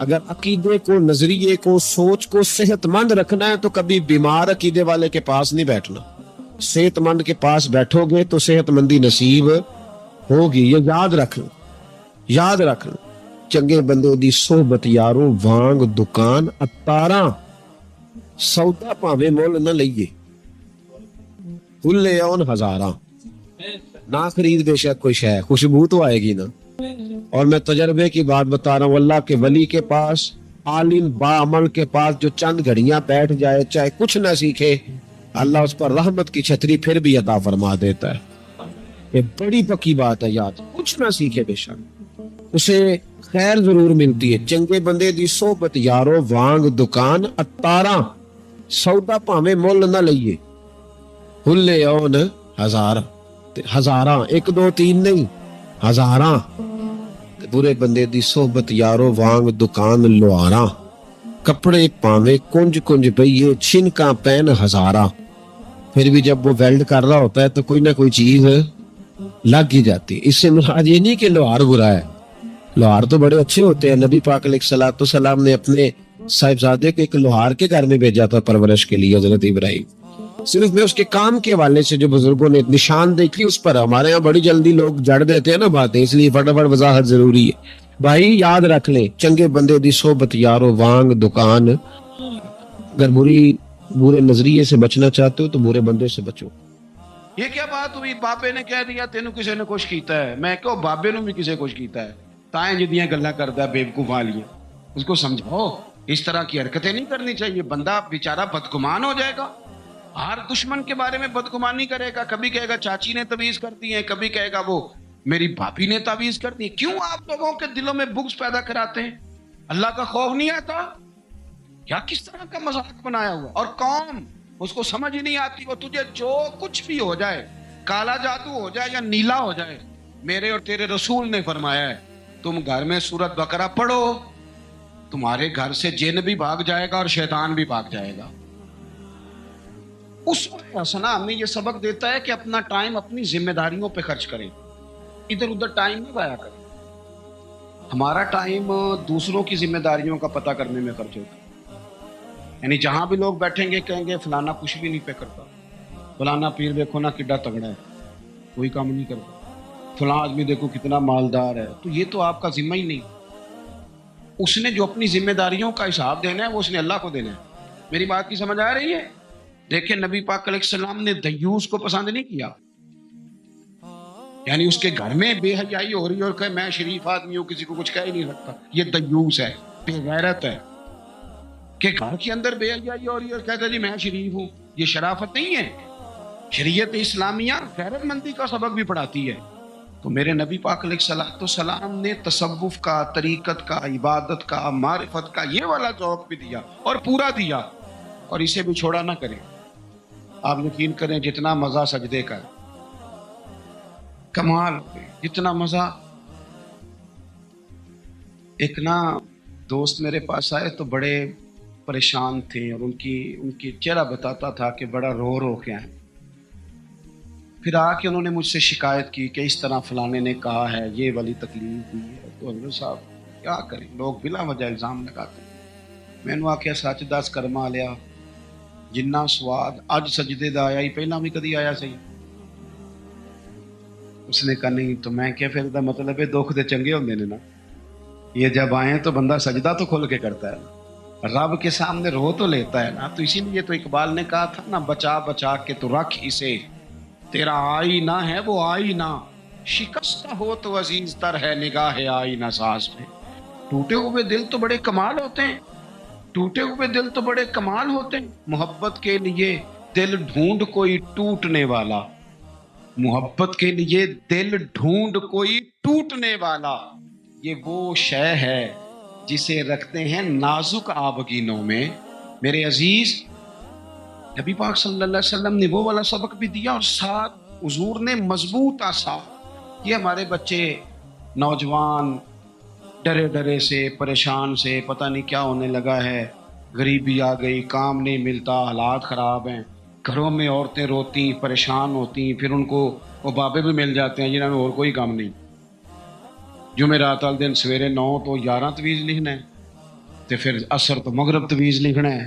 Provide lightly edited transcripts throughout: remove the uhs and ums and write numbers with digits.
اگر عقیدے کو، نظریے کو، سوچ کو صحت مند رکھنا ہے تو کبھی بیمار عقیدے والے کے پاس نہیں بیٹھنا. صحت مند کے پاس بیٹھو گے تو صحت مندی نصیب ہوگی. یہ یاد رکھنا، یاد رکھنا. چنگے بندے دی صحبت یارو وانگ دکان اتاراں، سودا پاویں مول نہ لئیے، لے آن ہزاراں. نہ خرید بے شک کوئی شے، خوشبو تو آئے گی نا. اور میں تجربے کی بات بتا رہا ہوں، اللہ کے ولی کے پاس، عالم باعمل کے پاس جو چند گھڑیاں بیٹھ جائے، چاہے کچھ نہ سیکھے، اللہ اس پر رحمت کی چھتری پھر بھی عطا فرما دیتا ہے. یہ بڑی پکی بات ہے یاد. کچھ نہ سیکھے بے شک اسے خیر ضرور ملتی ہے. چنگے بندے دی صحبت یارو وانگ دکان اتاراں، سودا پاویں مول نہ لئیے، لے آن ہزار. ہزاراں، ایک دو تین نہیں، ہزاراں. برے بندے دی صحبت یارو وانگ دکان لوہاراں، کپڑے پاویں کنج کنج پئیے، چھنکاں پین ہزاراں. پھر بھی جب وہ ویلڈ کر رہا ہوتا ہے تو کوئی نہ کوئی چیز لگ ہی جاتی ہے. اس سے مراد یہ نہیں کہ لوہار برا ہے، لوہار تو بڑے اچھے ہوتے ہیں. نبی پاک علیہ الصلوۃ والسلام نے اپنے صاحبزادے کو ایک لوہار کے گھر میں بھیجا تھا پرورش کے لیے، حضرت ابراہیم. صرف میں اس کے کام کے حوالے سے جو بزرگوں نے نشاندہی کی اس پر، ہمارے ہاں بڑی جلدی لوگ جڑ دیتے ہیں نا باتیں، اس لیے فٹافٹ وضاحت ضروری ہے. بھائی یاد رکھ لیں، چنگے بندے دی صحبت یارو وانگ دکان. اگر برے نظریے سے بچنا چاہتے ہو تو برے بندے سے بچو. یہ کیا بات ہوئی؟ بابے نے کہہ دیا تینوں کسی نے کچھ کیتا ہے. میں کہو بابے نے بھی کسی کچھ کیتا ہے. تائیں جدیاں گلاں کردا ہے بیوقوف والیاں. اس کو سمجھاؤ اس طرح کی حرکتیں نہیں کرنی چاہیے. بندہ بیچارہ بدگمان ہو جائے گا. ہر دشمن کے بارے میں بدگمانی کرے گا. کبھی کہے گا چاچی نے تعویذ کر دی ہے، کبھی کہے گا وہ میری بھابھی نے تعویذ کر دی ہے. کیوں آپ لوگوں کے دلوں میں بغض پیدا کراتے ہیں؟ اللہ کا خوف نہیں آتا؟ کیا کس طرح کا مذاق بنایا ہوا؟ اور قوم اس کو سمجھ ہی نہیں آتی. وہ تجھے جو کچھ بھی ہو جائے، کالا جادو ہو جائے یا نیلا ہو جائے، میرے اور تیرے رسول نے فرمایا ہے تم گھر میں سورۃ بقرہ پڑھو، تمہارے گھر سے جن بھی بھاگ جائے گا اور شیطان بھی بھاگ جائے گا. اس وقت حسنا ہمیں یہ سبق دیتا ہے کہ اپنا ٹائم اپنی ذمہ داریوں پہ خرچ کریں، ادھر ادھر ٹائم نہیں ضائع کریں. ہمارا ٹائم دوسروں کی ذمہ داریوں کا پتہ کرنے میں خرچ ہوتا ہے. یعنی جہاں بھی لوگ بیٹھیں گے کہیں گے فلانا کچھ بھی نہیں پہ کرتا، فلانا پیر دیکھو نا کڈا تگڑا ہے، کوئی کام نہیں کرتا، فلاں آدمی دیکھو کتنا مالدار ہے. تو یہ تو آپ کا ذمہ ہی نہیں. اس نے جو اپنی ذمہ داریوں کا حساب دینا ہے وہ اس نے اللہ کو دینا ہے. میری بات کی سمجھ آ رہی ہے؟ دیکھیں نبی پاک علیہ السلام نے دیوس کو پسند نہیں کیا. یعنی اس کے گھر میں بے حیائی ہو رہی ہے اور کہ میں شریف آدمی ہوں، کسی کو کچھ کہہ ہی نہیں سکتا، یہ دیوس ہے، بے غیرت ہے. کہ گھر کے اندر بے حیائی ہو رہی ہے اور کہتا ہے جی میں شریف ہوں، یہ شرافت نہیں ہے. شریعت اسلامیہ غیرت مندی کا سبق بھی پڑھاتی ہے. تو میرے نبی پاک علیہ الصلوۃ والسلام نے تصوف کا، طریقت کا، عبادت کا، معرفت کا یہ والا ذوق بھی دیا اور پورا دیا، اور اسے بھی چھوڑا نہ کریں. آپ یقین کریں جتنا مزہ سجدے کا ہے، کمال جتنا مزہ. ایک نا دوست میرے پاس آئے تو بڑے پریشان تھے اور ان کی چہرہ بتاتا تھا کہ بڑا رو رو کے آئے. پھر آ کے انہوں نے مجھ سے شکایت کی کہ اس طرح فلانے نے کہا ہے، یہ والی تکلیف ہوئی ہے. تو حضرت صاحب کیا کریں، لوگ بلا وجہ الزام لگاتے ہیں. میں نے آخیا سچ دس کرما لیا، جنہ سواد اج سجدے دا آیا ہی پہلا بھی کدی آیا صحیح؟ اس نے کہا نہیں. تو میں کیا پھر دا مطلب ہے دکھ دے چنگے ہوندے نے نا، یہ جب آئے تو بندہ سجدہ تو کھل کے کرتا ہے، رب کے سامنے رو تو لیتا ہے نا. تو اسی لیے تو اقبال نے کہا تھا نا، بچا بچا کے تو رکھ اسے، تیرا آئینہ ہے وہ آئینہ، شکستہ ہو تو عزیز تر ہے نگاہ آئینہ ساز پہ. ٹوٹے ہوئے دل تو بڑے کمال ہوتے ہیں، ٹوٹے ہوئے دل تو بڑے کمال ہوتے ہیں. محبت کے لیے دل ڈھونڈ کوئی ٹوٹنے والا، محبت کے لیے دل ڈھونڈ کوئی ٹوٹنے والا، یہ وہ شے ہے جسے رکھتے ہیں نازک آبگینوں میں. میرے عزیز نبی پاک صلی اللہ علیہ وسلم نے وہ والا سبق بھی دیا، اور ساتھ حضور نے مضبوط آسا. یہ ہمارے بچے نوجوان ڈرے ڈرے سے، پریشان سے، پتہ نہیں کیا ہونے لگا ہے، غریبی آ گئی، کام نہیں ملتا، حالات خراب ہیں، گھروں میں عورتیں روتی پریشان ہوتی، پھر ان کو وہ بابے بھی مل جاتے ہیں جنہوں نے اور کوئی کام نہیں. جمعرات والے دن سویرے 9 تو 11 تعویذ لکھنا ہے، ਤੇ ਫਿਰ ਅਸਰ ਤੋਂ ਮਗਰਬ ਤਵੀਜ਼ ਲਿਖਣਾ ਹੈ,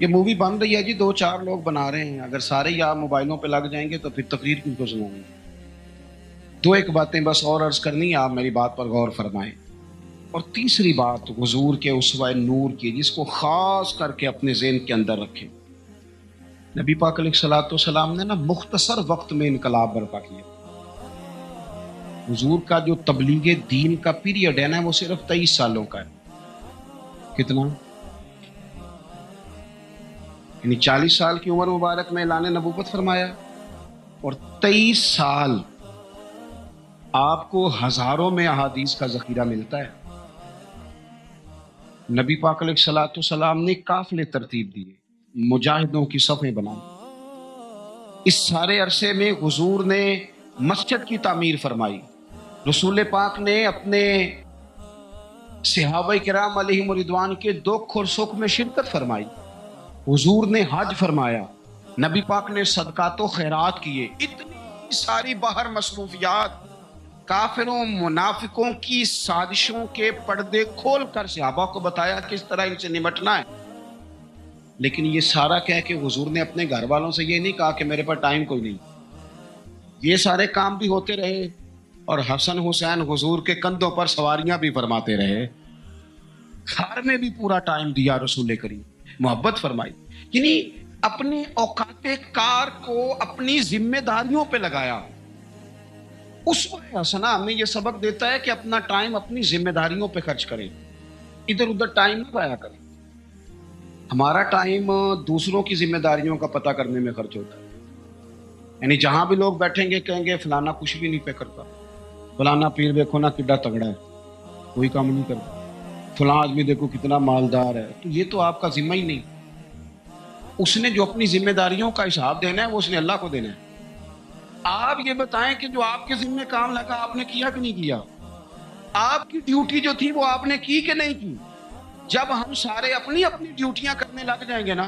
یہ مووی بن رہی ہے جی، 2-4 لوگ بنا رہے ہیں، اگر سارے ہی آپ موبائلوں پہ لگ جائیں گے تو پھر تقریر کن کو سنائیں گے؟ دو ایک باتیں بس اور عرض کرنی ہے، آپ میری بات پر غور فرمائیں۔ اور تیسری بات حضور کے اسوہ نور کی، جس کو خاص کر کے اپنے ذہن کے اندر رکھیں۔ نبی پاک علیہ الصلوۃ والسلام نے نا مختصر وقت میں انقلاب برپا کیا۔ حضور کا جو تبلیغ دین کا پیریڈ ہے نا، وہ صرف 23 سالوں کا ہے۔ کتنا؟ یعنی 40 سال کی عمر مبارک میں اعلان نبوت فرمایا، اور 23 سال آپ کو ہزاروں میں احادیث کا ذخیرہ ملتا ہے۔ نبی پاک علیہ الصلوۃ والسلام نے قافلے ترتیب دیے، مجاہدوں کی صفیں بنائی۔ اس سارے عرصے میں حضور نے مسجد کی تعمیر فرمائی۔ رسول پاک نے اپنے صحابہ کرام علیہم رضوان کے دکھ اور سکھ میں شرکت فرمائی۔ حضور نے حج فرمایا، نبی پاک نے صدقات و خیرات کیے۔ اتنی ساری باہر مصروفیات، کافروں منافقوں کی سازشوں کے پردے کھول کر صحابہ کو بتایا کس طرح ان سے نمٹنا ہے۔ لیکن یہ سارا کہہ کے حضور نے اپنے گھر والوں سے یہ نہیں کہا کہ میرے پاس ٹائم کوئی نہیں۔ یہ سارے کام بھی ہوتے رہے، اور حسن حسین حضور کے کندھوں پر سواریاں بھی فرماتے رہے، گھر میں بھی پورا ٹائم دیا رسول کریم، محبت فرمائی۔ یعنی اپنے اوقات کار کو اپنی ذمہ داریوں پہ لگایا۔ اسوہ حسنہ ہمیں یہ سبق دیتا ہے کہ اپنا ٹائم اپنی ذمہ داریوں پہ خرچ کریں، ادھر ادھر ٹائم نہ ضائع کریں۔ ہمارا ٹائم دوسروں کی ذمہ داریوں کا پتہ کرنے میں خرچ ہوتا ہے۔ یعنی جہاں بھی لوگ بیٹھیں گے کہیں گے فلانا کچھ بھی نہیں پہ کرتا، فلانا پیر دیکھو نا کڈا تگڑا ہے، کوئی کام نہیں کرتا، فلاں آدمی دیکھو کتنا مالدار ہے۔ تو یہ تو آپ کا ذمہ ہی نہیں۔ اس نے جو اپنی ذمہ داریوں کا حساب دینا ہے وہ اس نے اللہ کو دینا ہے۔ آپ یہ بتائیں کہ جو آپ کے ذمہ کام لگا آپ نے کیا کہ نہیں کیا؟ آپ کی ڈیوٹی جو تھی وہ آپ نے کی کہ نہیں کی؟ جب ہم سارے اپنی اپنی ڈیوٹیاں کرنے لگ جائیں گے نا،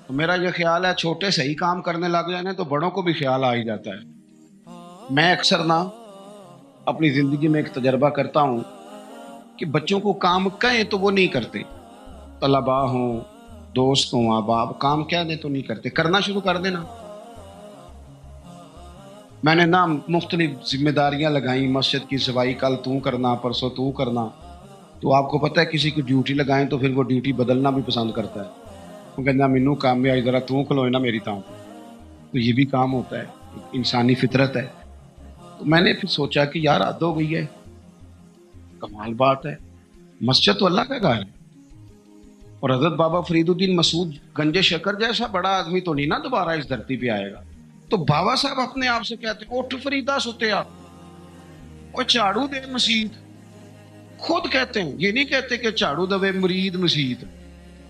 تو میرا یہ خیال ہے چھوٹے صحیح کام کرنے لگ جائیں تو بڑوں کو بھی خیال آ ہی جاتا ہے۔ میں اکثر نا اپنی زندگی میں ایک تجربہ کرتا ہوں کہ بچوں کو کام کہیں تو وہ نہیں کرتے، طلباء ہوں، دوست ہوں، احباب، کام کہہ دیں تو نہیں کرتے، کرنا شروع کر دینا۔ میں نے نا مختلف ذمہ داریاں لگائیں، مسجد کی صفائی کل تو کرنا، پرسوں تو کرنا۔ تو آپ کو پتہ ہے کسی کی ڈیوٹی لگائیں تو پھر وہ ڈیوٹی بدلنا بھی پسند کرتا ہے، وہ کہنا مینوں کام میں آئی ذرا تو کھلوئے نا میری تاں۔ تو یہ بھی کام ہوتا ہے، انسانی فطرت ہے۔ تو میں نے پھر سوچا کہ یار حد ہو گئی ہے، کمال بات ہے، مسجد تو اللہ کا گھر ہے، اور حضرت بابا فرید الدین مسعود گنج شکر جیسا بڑا آدمی تو نہیں نا دوبارہ اس دھرتی پہ آئے گا۔ تو بابا صاحب اپنے آپ سے کہتے ہیں اٹھ فریدا ستیا، اور جھاڑو دے مسیت۔ خود کہتے ہیں، یہ نہیں کہتے کہ جھاڑو دے مرید مسیت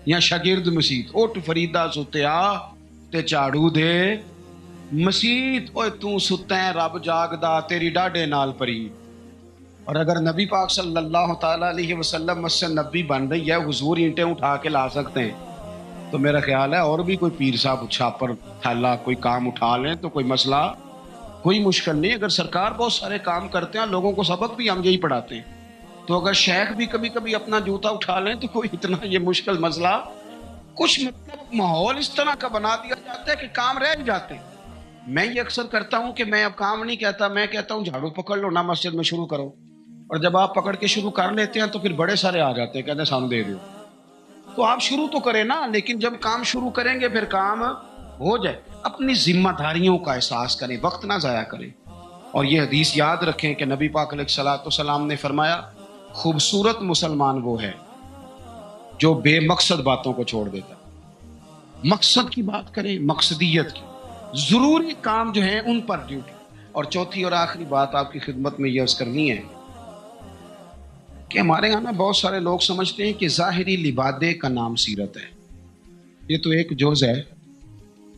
یا شاگرد مسیت۔ اٹھ فریدا ستیا تے جھاڑو دے مسیت۔ اوے تو ستا ہے رب جاگدا تیری ڈاڈے نال پری۔ اور اگر نبی پاک صلی اللہ تعالیٰ علیہ وسلم مسجد نبی بن رہی ہے، حضور اینٹیں اٹھا کے لا سکتے ہیں، تو میرا خیال ہے اور بھی کوئی پیر صاحب چھاپر تھیلا کوئی کام اٹھا لیں تو کوئی مسئلہ، کوئی مشکل نہیں۔ اگر سرکار بہت سارے کام کرتے ہیں، لوگوں کو سبق بھی ہم یہی پڑھاتے ہیں، تو اگر شیخ بھی کبھی کبھی اپنا جوتا اٹھا لیں تو کوئی اتنا یہ مشکل مسئلہ کچھ، مطلب ماحول اس طرح کا بنا دیا جاتا ہے کہ کام رہ جاتے ہیں۔ میں یہ اکثر کرتا ہوں کہ میں اب کام نہیں کہتا، میں کہتا ہوں جھاڑو پکڑ لو نا مسجد میں شروع کرو، اور جب آپ پکڑ کے شروع کر لیتے ہیں تو پھر بڑے سارے آ جاتے ہیں، کہتے ہیں سانو دے دو۔ تو آپ شروع تو کریں نا، لیکن جب کام شروع کریں گے پھر کام ہو جائے۔ اپنی ذمہ داریوں کا احساس کریں، وقت نہ ضائع کریں۔ اور یہ حدیث یاد رکھیں کہ نبی پاک علیہ الصلوۃ والسلام نے فرمایا خوبصورت مسلمان وہ ہے جو بے مقصد باتوں کو چھوڑ دیتا ہے۔ مقصد کی بات کریں، مقصدیت کی، ضروری کام جو ہیں ان پر ڈیوٹی۔ اور چوتھی اور آخری بات آپ کی خدمت میں یہ عرض کرنی ہے کہ ہمارے یہاں نا بہت سارے لوگ سمجھتے ہیں کہ ظاہری لبادے کا نام سیرت ہے۔ یہ تو ایک جز ہے،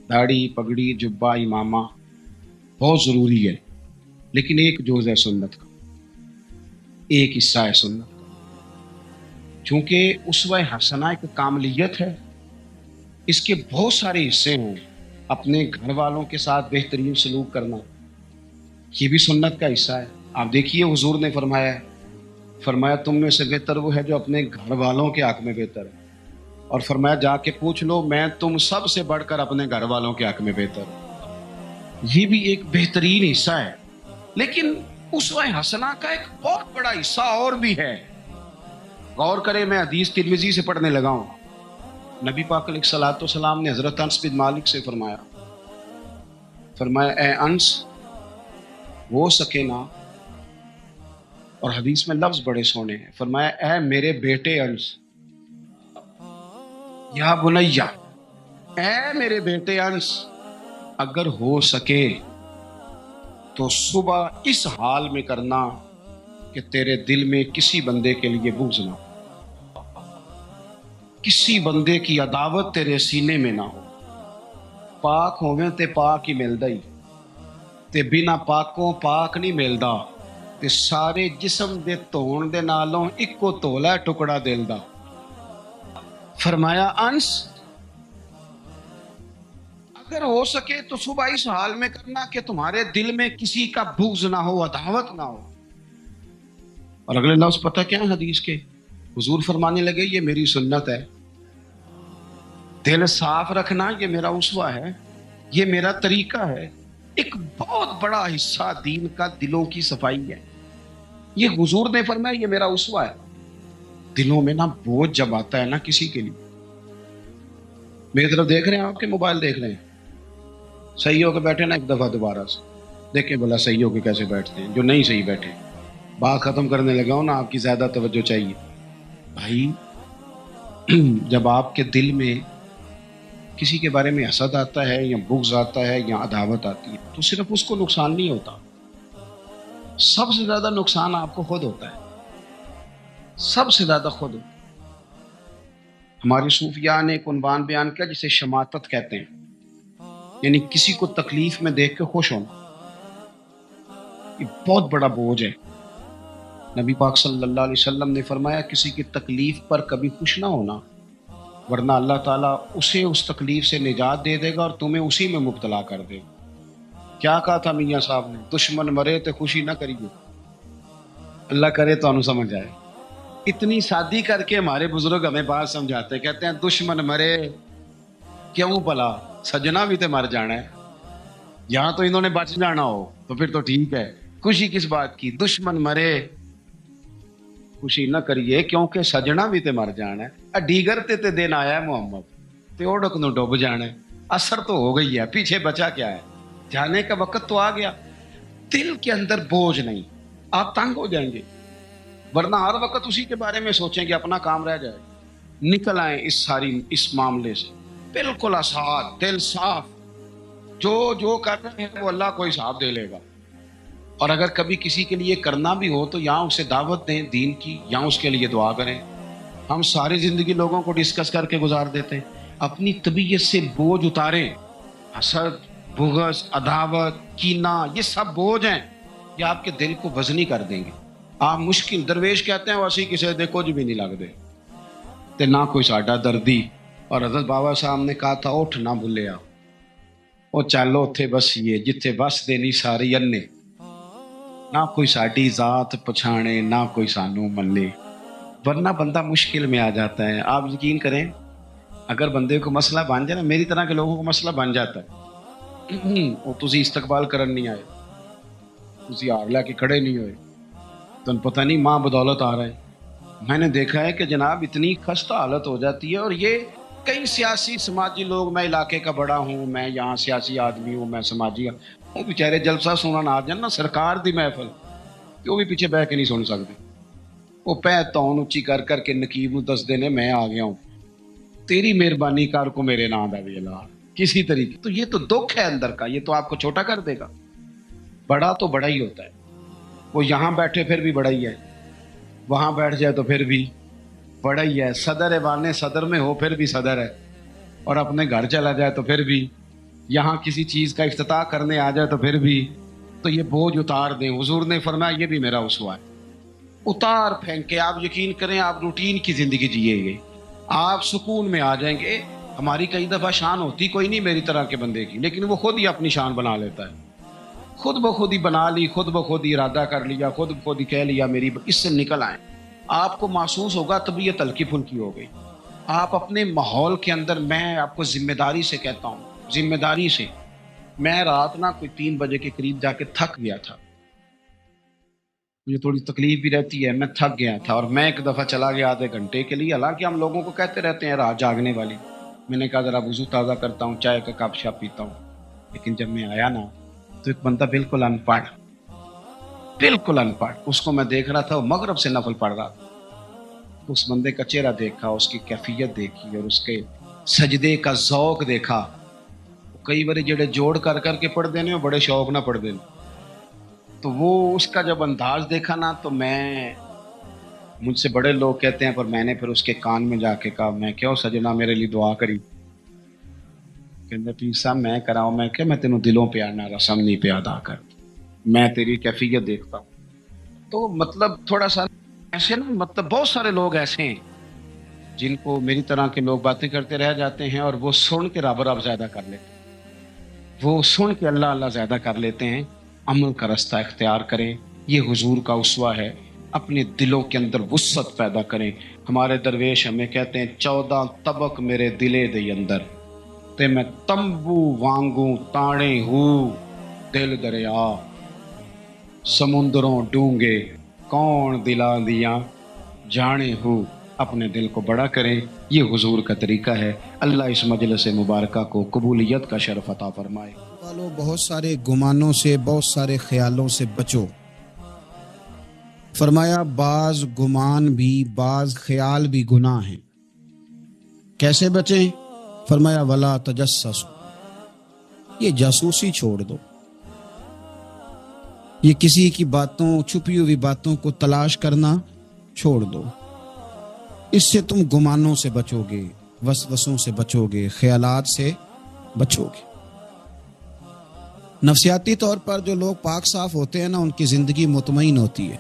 داڑھی پگڑی جبہ امامہ بہت ضروری ہے، لیکن ایک جز ہے سنت کا، ایک حصہ ہے سنت کا۔ چونکہ اسوہ حسنہ ایک کاملیت ہے، اس کے بہت سارے حصے ہیں۔ اپنے گھر والوں کے ساتھ بہترین سلوک کرنا یہ بھی سنت کا حصہ ہے۔ آپ دیکھیے حضور نے فرمایا تم میں سے بہتر وہ ہے جو اپنے گھر والوں کے حق میں بہتر ہے۔ اور فرمایا جا کے پوچھ لو میں تم سب سے بڑھ کر اپنے گھر والوں کے حق میں بہتر ہوں۔ یہ بھی ایک بہترین حصہ ہے، لیکن اسوہ حسنہ کا ایک بہت بڑا حصہ اور بھی ہے۔ غور کریں، میں حدیث ترمذی سے پڑھنے لگا ہوں۔ نبی پاک علیہ الصلوۃ والسلام نے حضرت انس بن مالک سے فرمایا اے انس، ہو سکے نا، اور حدیث میں لفظ بڑے سونے ہیں، فرمایا اے میرے بیٹے انس، یا بنیا، اے میرے بیٹے انس، اگر ہو سکے تو صبح اس حال میں کرنا کہ تیرے دل میں کسی بندے کے لیے بغض نہ ہو، کسی بندے کی عداوت تیرے سینے میں نہ ہو۔ پاک ہوویں تے پاک ہی ملدا ہی، تے بنا پاکوں پاک نہیں ملدا، تے سارے جسم دے دھون دے نالوں اکو تولا ہے ٹکڑا دل دا۔ فرمایا انس، اگر ہو سکے تو صبح اس حال میں کرنا کہ تمہارے دل میں کسی کا بغض نہ ہو، عداوت نہ ہو۔ اور اگلے لفظ پتہ کیا ہے حدیث کے؟ حضور فرمانے لگے یہ میری سنت ہے، دل صاف رکھنا یہ میرا اسوہ ہے، یہ میرا طریقہ ہے۔ ایک بہت بڑا حصہ دین کا دلوں کی صفائی ہے۔ یہ حضور نے فرمایا یہ میرا اسوہ ہے۔ دلوں میں نا بوجھ جب آتا ہے نا کسی کے لیے، میری طرف دیکھ رہے ہیں آپ کے موبائل دیکھ رہے ہیں، صحیح ہو کے بیٹھے نا، ایک دفعہ دوبارہ سے دیکھیں بلا صحیح ہو کے کیسے بیٹھتے ہیں، جو نہیں صحیح بیٹھے۔ بات ختم کرنے لگا ہوں نا، آپ کی زیادہ توجہ چاہیے بھائی۔ جب آپ کے دل میں کسی کے بارے میں حسد آتا ہے یا بغض آتا ہے یا عداوت آتی ہے، تو صرف اس کو نقصان نہیں ہوتا، سب سے زیادہ نقصان آپ کو خود ہوتا ہے، سب سے زیادہ خود ہوتا ہے۔ ہمارے صوفیاء نے ایک عنوان بیان کیا جسے شماتت کہتے ہیں، یعنی کسی کو تکلیف میں دیکھ کے خوش ہونا۔ یہ بہت بڑا بوجھ ہے۔ نبی پاک صلی اللہ علیہ وسلم نے فرمایا کسی کی تکلیف پر کبھی خوش نہ ہونا، ورنہ اللہ تعالیٰ اسے اس تکلیف سے نجات دے دے گا اور تمہیں اسی میں مبتلا کر دے گا۔ کیا کہا تھا میاں صاحب نے؟ دشمن مرے تو خوشی نہ کریے۔ اللہ کرے تو انو سمجھ آئے۔ اتنی شادی کر کے ہمارے بزرگ ہمیں بات سمجھاتے، کہتے ہیں دشمن مرے کیوں بھلا، سجنا بھی تو مر جانا ہے، یہاں تو انہوں نے بچ جانا ہو تو پھر تو ٹھیک ہے، خوشی کس بات کی؟ دشمن مرے خوشی نہ کریے کیونکہ سجنا بھی تے مر جانا ہے۔ دیگر تے دن آیا ہے محمد تے اوڑک نو ڈوب جانا ہے۔ اثر تو ہو گئی ہے، پیچھے بچا کیا ہے؟ جانے کا وقت تو آ گیا۔ دل کے اندر بوجھ نہیں، آپ تنگ ہو جائیں گے، ورنہ ہر وقت اسی کے بارے میں سوچیں گے اپنا کام رہ جائے۔ نکل آئیں اس معاملے سے بالکل آزاد، دل صاف، جو کر رہے ہیں وہ اللہ کو حساب دے لے گا۔ اور اگر کبھی کسی کے لیے کرنا بھی ہو تو یہاں اسے دعوت دیں دین کی، یہاں اس کے لیے دعا کریں۔ ہم ساری زندگی لوگوں کو ڈسکس کر کے گزار دیتے ہیں، اپنی طبیعت سے بوجھ اتاریں۔ حسد، بغض، عداوت، کینہ، یہ سب بوجھ ہیں، یہ آپ کے دل کو وزنی کر دیں گے۔ آپ مشکل درویش کہتے ہیں ویسے کسی دے کچھ بھی نہیں لگ دے تے نہ کوئی ساڈا دردی۔ اور حضرت بابا صاحب نے کہا تھا اٹھ نہ بھلیا، وہ چلو اتھے بسیے جتھے بس دے نہیں ساری انے، نہ کوئی ساڈی ذات پچھانے نہ کوئی سانو منے، ورنہ بندہ مشکل میں آ جاتا ہے۔ آپ یقین کریں اگر بندے کو مسئلہ بن جائے نا، میری طرح کے لوگوں کو مسئلہ بن جاتا ہے، وہ تسی استقبال کرن نہیں آئے، تسی ہار لے کے کھڑے نہیں ہوئے، تم پتہ نہیں ماں بدولت آ رہا ہے۔ میں نے دیکھا ہے کہ جناب اتنی خستہ حالت ہو جاتی ہے، اور یہ کئی سیاسی سماجی لوگ، میں علاقے کا بڑا ہوں، میں یہاں سیاسی آدمی ہوں، میں سماجی، وہ بیچارے جلسہ سنن آ جان نا سرکار دی محفل، کہ وہ بھی پیچھے بہ کے نہیں سن سکتے، وہ پہ تون اچھی کر کر کے نقیب نو دس دینے میں آ گیا ہوں، تیری مہربانی کر کو میرے نام دا بھی اللہ کسی طریقے۔ تو یہ تو دکھ ہے اندر کا، یہ تو آپ کو چھوٹا کر دے گا۔ بڑا تو بڑا ہی ہوتا ہے، وہ یہاں بیٹھے پھر بھی بڑا ہی ہے، وہاں بیٹھ جائے تو پھر بھی بڑا ہی ہے، صدر ایوان صدر میں ہو پھر بھی صدر ہے، اور اپنے گھر چلا جائے تو پھر بھی، یہاں کسی چیز کا افتتاح کرنے آ جائے تو پھر بھی۔ تو یہ بوجھ اتار دیں، حضور نے فرمایا یہ بھی میرا اسوہ ہے، اتار پھینک کے آپ یقین کریں آپ روٹین کی زندگی جیے گے، آپ سکون میں آ جائیں گے۔ ہماری کئی دفعہ شان ہوتی کوئی نہیں میری طرح کے بندے کی، لیکن وہ خود ہی اپنی شان بنا لیتا ہے، خود بخود ہی بنا لی، خود بخود ہی ارادہ کر لیا، خود بخود ہی کہہ لیا میری، اس سے نکل آئیں۔ آپ کو محسوس ہوگا طبیعت ہلکی پھلکی ہو گئی، آپ اپنے ماحول کے اندر، میں آپ کو ذمہ داری سے کہتا ہوں، ذمہ داری سے، میں رات نا کوئی 3 بجے کے قریب جا کے تھک گیا تھا، مجھے تھوڑی تکلیف بھی رہتی ہے، میں تھک گیا تھا، اور میں ایک دفعہ چلا گیا آدھے گھنٹے کے لیے، حالانکہ ہم لوگوں کو کہتے رہتے ہیں رات جاگنے والی، میں نے کہا ذرا وضو تازہ کرتا ہوں، چائے کا کپ شاپ پیتا ہوں، لیکن جب میں آیا نا تو ایک بندہ بالکل ان پڑھ، بالکل ان پڑھ، اس کو میں دیکھ رہا تھا، وہ مغرب سے نفل پڑھ رہا تھا، اس بندے کا چہرہ دیکھا، اس کی کیفیت دیکھی، اور اس کے سجدے کا ذوق دیکھا، کئی بار جڑے جوڑ کر کر کے پڑھ دینے، بڑے شوق نہ پڑھ دینے، تو وہ اس کا جب انداز دیکھا نا تو مجھ سے بڑے لوگ کہتے ہیں، پر میں نے پھر اس کے کان میں جا کے کہا، میں کیوں سجنا میرے لیے دعا کری؟ کہتے پیر صاحب میں کراؤں، میں کہ میں تینوں دلوں پہ آنا رسم نہیں پہ ادا کر، میں تیری کیفیت دیکھتا ہوں۔ تو مطلب تھوڑا سا ایسے نا، مطلب بہت سارے لوگ ایسے ہیں جن کو میری طرح کے لوگ باتیں کرتے رہ جاتے ہیں، اور وہ سن کے رب رب زیادہ کر لیتے ہیں، وہ سن کے اللہ اللہ زیادہ کر لیتے ہیں۔ عمل کا رستہ اختیار کریں، یہ حضور کا اسوہ ہے، اپنے دلوں کے اندر وسعت پیدا کریں۔ ہمارے درویش ہمیں کہتے ہیں 14 طبق میرے دلے دے اندر تے میں تمبو وانگوں تاڑے ہوں، دل دریا سمندروں ڈونگے کون دلا دیا جانے ہو۔ اپنے دل کو بڑا کریں، یہ حضور کا طریقہ ہے۔ اللہ اس مجلس مبارکہ کو قبولیت کا شرف عطا فرمائے۔ والوں بہت سارے گمانوں سے، بہت سارے خیالوں سے بچو۔ فرمایا بعض گمان بھی، بعض خیال بھی گناہ ہیں۔ کیسے بچیں؟ فرمایا ولا تجسسوا، یہ جاسوسی چھوڑ دو، یہ کسی کی باتوں، چھپی ہوئی باتوں کو تلاش کرنا چھوڑ دو، اس سے تم گمانوں سے بچو گے، وسوسوں سے بچو گے، خیالات سے بچو گے۔ نفسیاتی طور پر جو لوگ پاک صاف ہوتے ہیں نا، ان کی زندگی مطمئن ہوتی ہے۔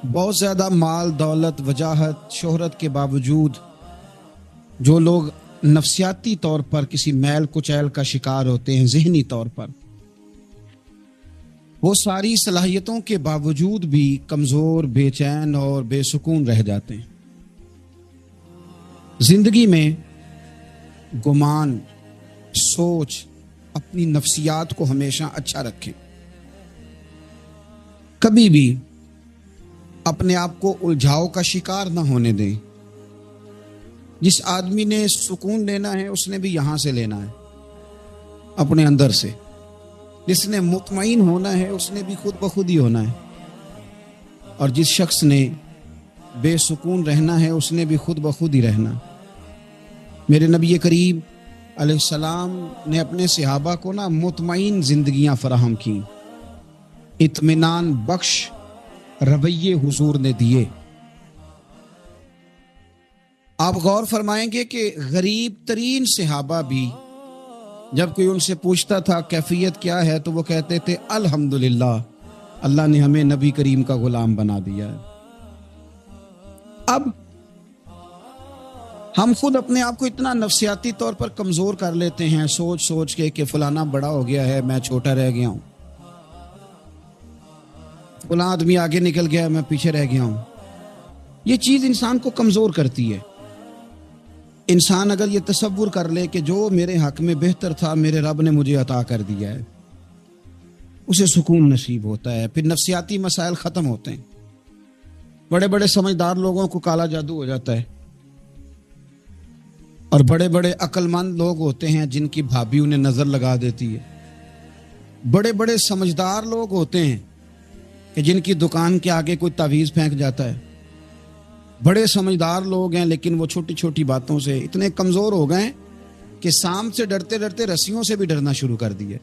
بہت زیادہ مال، دولت، وجاہت، شہرت کے باوجود جو لوگ نفسیاتی طور پر کسی میل کچیل کا شکار ہوتے ہیں، ذہنی طور پر، وہ ساری صلاحیتوں کے باوجود بھی کمزور، بے چین اور بے سکون رہ جاتے ہیں۔ زندگی میں گمان، سوچ، اپنی نفسیات کو ہمیشہ اچھا رکھیں۔ کبھی بھی اپنے آپ کو الجھاؤ کا شکار نہ ہونے دیں۔ جس آدمی نے سکون لینا ہے اس نے بھی یہاں سے لینا ہے، اپنے اندر سے۔ جس نے مطمئن ہونا ہے اس نے بھی خود بخود ہی ہونا ہے، اور جس شخص نے بے سکون رہنا ہے اس نے بھی خود بخود ہی رہنا۔ میرے نبی کریم علیہ السلام نے اپنے صحابہ کو نا مطمئن زندگیاں فراہم کی، اطمینان بخش رویے حضور نے دیے۔ آپ غور فرمائیں گے کہ غریب ترین صحابہ بھی جب کوئی ان سے پوچھتا تھا کیفیت کیا ہے تو وہ کہتے تھے الحمدللہ، اللہ نے ہمیں نبی کریم کا غلام بنا دیا ہے۔ اب ہم خود اپنے آپ کو اتنا نفسیاتی طور پر کمزور کر لیتے ہیں، سوچ سوچ کے کہ فلانا بڑا ہو گیا ہے، میں چھوٹا رہ گیا ہوں، فلاں آدمی آگے نکل گیا، میں پیچھے رہ گیا ہوں۔ یہ چیز انسان کو کمزور کرتی ہے۔ انسان اگر یہ تصور کر لے کہ جو میرے حق میں بہتر تھا میرے رب نے مجھے عطا کر دیا ہے، اسے سکون نصیب ہوتا ہے، پھر نفسیاتی مسائل ختم ہوتے ہیں۔ بڑے بڑے سمجھدار لوگوں کو کالا جادو ہو جاتا ہے، اور بڑے بڑے عقل مند لوگ ہوتے ہیں جن کی بھابھی انہیں نظر لگا دیتی ہے۔ بڑے بڑے سمجھدار لوگ ہوتے ہیں کہ جن کی دکان کے آگے کوئی تعویذ پھینک جاتا ہے۔ بڑے سمجھدار لوگ ہیں لیکن وہ چھوٹی چھوٹی باتوں سے اتنے کمزور ہو گئے کہ سانپ سے ڈرتے ڈرتے رسیوں سے بھی ڈرنا شروع کر دیے۔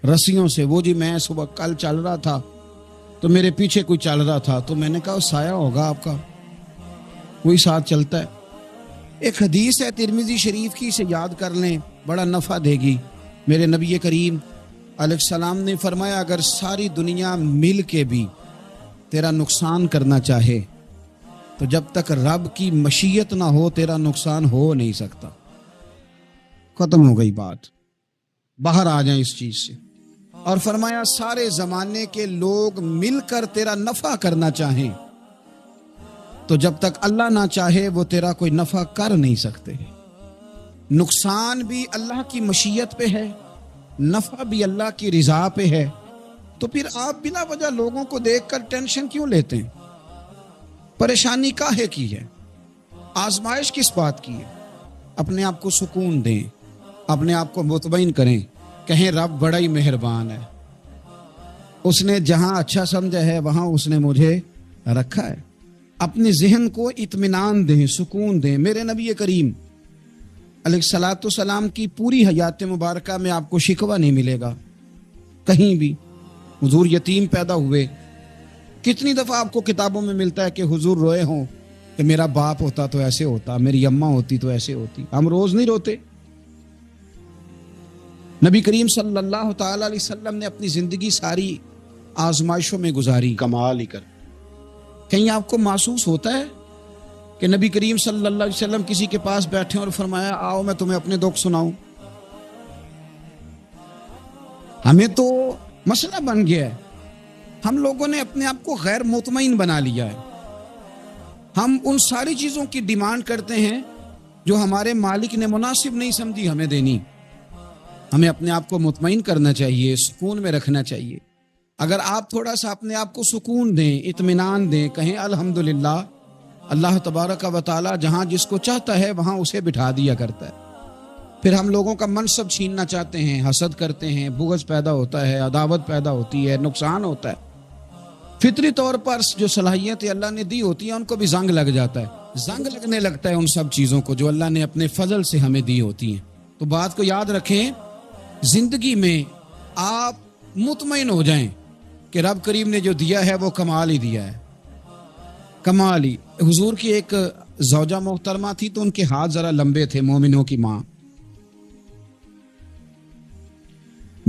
رسیوں سے، وہ جی میں صبح کل چل رہا تھا تو میرے پیچھے کوئی چل رہا تھا تو میں نے کہا وہ سایہ ہوگا آپ کا، وہی ساتھ چلتا ہے۔ ایک حدیث ہے ترمذی شریف کی، اسے یاد کر لیں، بڑا نفع دے گی۔ میرے نبی کریم علیہ السلام نے فرمایا اگر ساری دنیا مل کے بھی تیرا نقصان کرنا چاہے تو جب تک رب کی مشیت نہ ہو تیرا نقصان ہو نہیں سکتا۔ ختم ہو گئی بات، باہر آ جائیں اس چیز سے۔ اور فرمایا سارے زمانے کے لوگ مل کر تیرا نفع کرنا چاہیں تو جب تک اللہ نہ چاہے وہ تیرا کوئی نفع کر نہیں سکتے. نقصان بھی اللہ کی مشیت پہ ہے, نفع بھی اللہ کی رضا پہ ہے. تو پھر آپ بلا وجہ لوگوں کو دیکھ کر ٹینشن کیوں لیتے ہیں؟ پریشانی کاہے کی ہے؟ آزمائش کس بات کی ہے؟ اپنے آپ کو سکون دیں, اپنے آپ کو مطمئن کریں, کہیں رب بڑا ہی مہربان ہے, اس نے جہاں اچھا سمجھا ہے وہاں اس نے مجھے رکھا ہے. اپنے ذہن کو اطمینان دیں, سکون دیں. میرے نبی کریم علیہ الصلوۃ والسلام کی پوری حیات مبارکہ میں آپ کو شکوہ نہیں ملے گا کہیں بھی. حضور یتیم پیدا ہوئے, کتنی دفعہ آپ کو کتابوں میں ملتا ہے کہ حضور روئے ہوں کہ میرا باپ ہوتا تو ایسے ہوتا, میری اماں ہوتی تو ایسے ہوتی. ہم روز نہیں روتے. نبی کریم صلی اللہ تعالی علیہ وسلم نے اپنی زندگی ساری آزمائشوں میں گزاری. کمال ہی کر. کہیں آپ کو محسوس ہوتا ہے کہ نبی کریم صلی اللہ علیہ وسلم کسی کے پاس بیٹھے اور فرمایا آؤ میں تمہیں اپنے دکھ سناؤں؟ ہمیں تو مسئلہ بن گیا ہے, ہم لوگوں نے اپنے آپ کو غیر مطمئن بنا لیا ہے. ہم ان ساری چیزوں کی ڈیمانڈ کرتے ہیں جو ہمارے مالک نے مناسب نہیں سمجھی ہمیں دینی. ہمیں اپنے آپ کو مطمئن کرنا چاہیے, سکون میں رکھنا چاہیے. اگر آپ تھوڑا سا اپنے آپ کو سکون دیں, اطمینان دیں, کہیں الحمدللہ, اللہ تبارک و تعالی جہاں جس کو چاہتا ہے وہاں اسے بٹھا دیا کرتا ہے. پھر ہم لوگوں کا منصب چھیننا چاہتے ہیں, حسد کرتے ہیں, بغض پیدا ہوتا ہے, عداوت پیدا ہوتی ہے, نقصان ہوتا ہے. فطری طور پر جو صلاحیتیں اللہ نے دی ہوتی ہیں ان کو بھی زنگ لگ جاتا ہے, زنگ لگنے لگتا ہے ان سب چیزوں کو جو اللہ نے اپنے فضل سے ہمیں دی ہوتی ہیں. تو بات کو یاد رکھیں, زندگی میں آپ مطمئن ہو جائیں کہ رب کریم نے جو دیا ہے وہ کمال ہی دیا ہے, کمال ہی. حضور کی ایک زوجہ محترمہ تھی تو ان کے ہاتھ ذرا لمبے تھے, مومنوں کی ماں.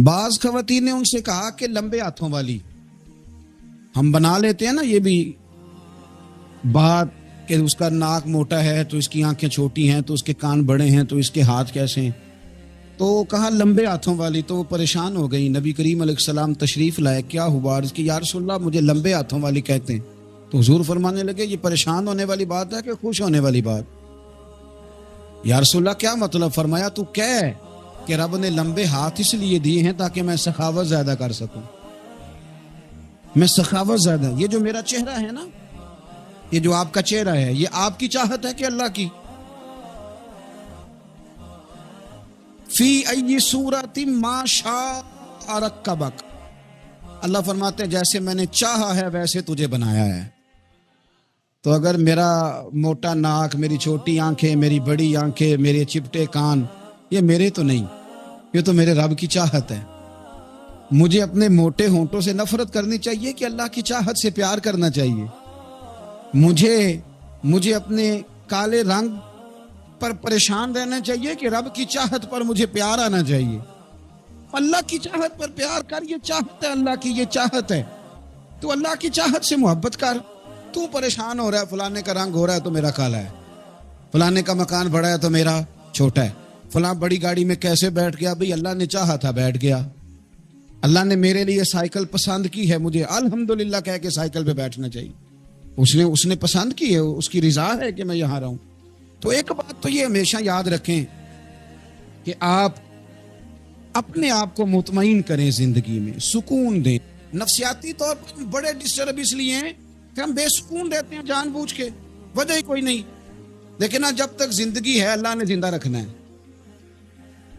بعض خواتین نے ان سے کہا کہ لمبے ہاتھوں والی, ہم بنا لیتے ہیں نا یہ بھی بات کہ اس کا ناک موٹا ہے تو اس کی آنکھیں چھوٹی ہیں, تو اس کے کان بڑے ہیں تو اس کے ہاتھ کیسے ہیں. تو کہا لمبے ہاتھوں والی. تو وہ پریشان ہو گئی. نبی کریم علیہ السلام تشریف لائے, کیا ہوا؟ عرض کی یا رسول اللہ مجھے لمبے ہاتھوں والی کہتے ہیں. تو حضور فرمانے لگے یہ پریشان ہونے والی بات ہے کہ خوش ہونے والی بات؟ یا رسول اللہ کیا مطلب؟ فرمایا تو کہہ کہ رب نے لمبے ہاتھ اس لیے دیے ہیں تاکہ میں سخاوت زیادہ کر سکوں. میں سخاوت زیادہ, یہ جو میرا چہرہ ہے نا, یہ جو آپ کا چہرہ ہے, یہ آپ کی چاہت ہے کہ اللہ کی؟ فی ای صورت ما شاء رکبک. اللہ فرماتے ہیں جیسے میں نے چاہا ہے ویسے تجھے بنایا ہے. تو اگر میرا موٹا ناک, میری چھوٹی آنکھیں, میری بڑی آنکھیں, میرے چپٹے کان, یہ میرے تو نہیں, یہ تو میرے رب کی چاہت ہے. مجھے اپنے موٹے ہونٹوں سے نفرت کرنی چاہیے کہ اللہ کی چاہت سے پیار کرنا چاہیے؟ مجھے اپنے کالے رنگ پر پریشان رہنا چاہیے کہ رب کی چاہت پر مجھے پیار آنا چاہیے؟ اللہ کی چاہت پر پیار کر, یہ چاہت ہے اللہ کی, یہ چاہت ہے. تو اللہ کی چاہت سے محبت کر. تو پریشان ہو رہا ہے, فلانے کا رنگ ہو رہا ہے تو میرا کالا ہے, فلانے کا مکان بڑا ہے تو میرا چھوٹا ہے, فلاں بڑی گاڑی میں کیسے بیٹھ گیا؟ بھئی اللہ نے چاہا تھا بیٹھ گیا. اللہ نے میرے لیے سائیکل پسند کی ہے, مجھے الحمدللہ کہہ کے سائیکل پہ بیٹھنا چاہیے. اس نے پسند کی ہے, اس کی رضا ہے کہ میں یہاں رہوں. تو ایک بات تو یہ ہمیشہ یاد رکھیں کہ آپ اپنے آپ کو مطمئن کریں, زندگی میں سکون دیں. نفسیاتی طور پر بڑے ڈسٹرب اس لیے ہیں کہ ہم بے سکون رہتے ہیں جان بوجھ کے, وجہ ہی کوئی نہیں. لیکن جب تک زندگی ہے اللہ نے زندہ رکھنا ہے,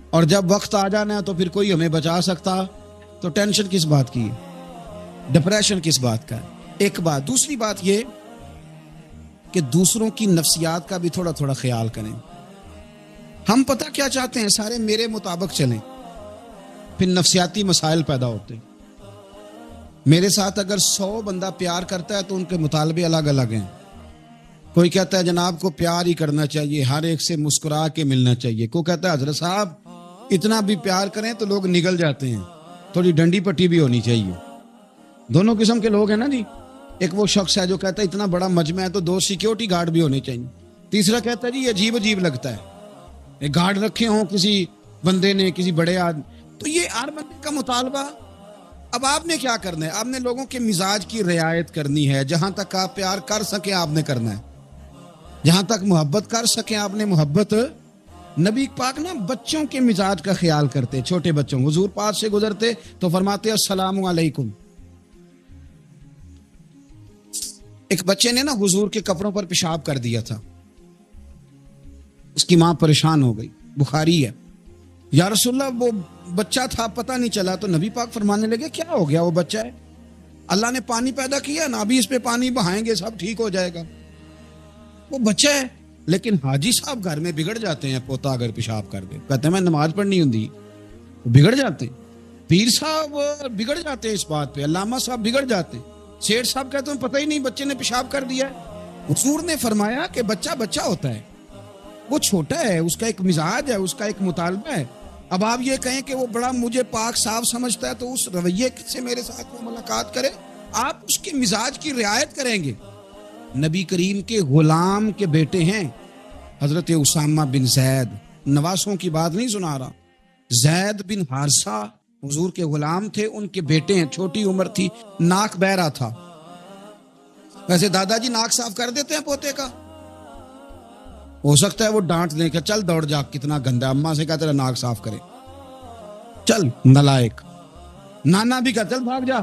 اور جب وقت آ جانا ہے تو پھر کوئی ہمیں بچا سکتا. تو ٹینشن کس بات کی ہے, ڈپریشن کس بات کا ہے؟ ایک بات. دوسری بات یہ کہ دوسروں کی نفسیات کا بھی تھوڑا تھوڑا خیال کریں. ہم پتہ کیا چاہتے ہیں, سارے میرے مطابق چلیں, پھر نفسیاتی مسائل پیدا ہوتے. میرے ساتھ اگر 100 بندہ پیار کرتا ہے تو ان کے مطالبے الگ الگ ہیں. کوئی کہتا ہے جناب کو پیار ہی کرنا چاہیے, ہر ایک سے مسکرا کے ملنا چاہیے. کوئی کہتا ہے حضرت صاحب اتنا بھی پیار کریں تو لوگ نگل جاتے ہیں, تھوڑی ڈنڈی پٹی بھی ہونی چاہیے. دونوں قسم کے لوگ ہیں نا جی. ایک وہ شخص ہے جو کہتا ہے اتنا بڑا مجمع ہے تو 2 سیکیورٹی گارڈ بھی ہونے چاہیے. تیسرا کہتا ہے جی عجیب عجیب لگتا ہے, ایک گارڈ رکھے ہوں کسی بندے نے, کسی بڑے آدمی. تو یہ ہر بندے کا مطالبہ اب آپ نے کیا کرنا ہے؟ آپ نے لوگوں کے مزاج کی رعایت کرنی ہے. جہاں تک آپ پیار کر سکیں آپ نے کرنا ہے, جہاں تک محبت کر سکیں آپ نے محبت. نبی پاک نا بچوں کے مزاج کا خیال کرتے, چھوٹے بچوں. حضور پاس سے گزرتے تو فرماتے السلام علیکم. ایک بچے نے نا حضور کے کپڑوں پر پیشاب کر دیا تھا, اس کی ماں پریشان ہو گئی, بخاری ہے. یا رسول اللہ وہ بچہ تھا پتہ نہیں چلا. تو نبی پاک فرمانے لگے کیا ہو گیا, وہ بچہ ہے, اللہ نے پانی پیدا کیا نا, ابھی اس پہ پانی بہائیں گے سب ٹھیک ہو جائے گا. وہ بچہ ہے. لیکن حاجی صاحب گھر میں بگڑ جاتے ہیں, پوتا اگر پیشاب کر دے کہتے ہیں میں نماز پڑھنی ہوں, بگڑ جاتے ہیں. پیر صاحب بگڑ جاتے ہیں اس بات پہ, علامہ صاحب بگڑ جاتے ہیں. سیٹھ صاحب کہتے ہیں پتہ ہی نہیں بچے نے پیشاب کر دیا ہے. حضور نے فرمایا کہ بچہ بچہ ہوتا ہے, وہ چھوٹا ہے, اس کا ایک مزاج ہے, اس کا ایک مطالبہ ہے. اب آپ یہ کہیں کہ وہ بڑا مجھے پاک صاف سمجھتا ہے تو اس رویے سے میرے ساتھ وہ ملاقات کرے, آپ اس کے مزاج کی رعایت کریں گے. نبی کریم کے غلام کے بیٹے ہیں حضرت اسامہ بن زید, نواسوں کی بات نہیں سنا رہا. زید بن حارثہ حضور کے غلام تھے, ان کے بیٹے ہیں, چھوٹی عمر تھی, ناک بہ رہا تھا. ویسے دادا جی ناک صاف کر دیتے ہیں پوتے کا, ہو سکتا ہے وہ ڈانٹ دیں کہ چل دوڑ جا کتنا گندا, اماں سے کہا تیرا ناک صاف کرے, چل نالائق. نانا بھی کہا چل بھاگ جا,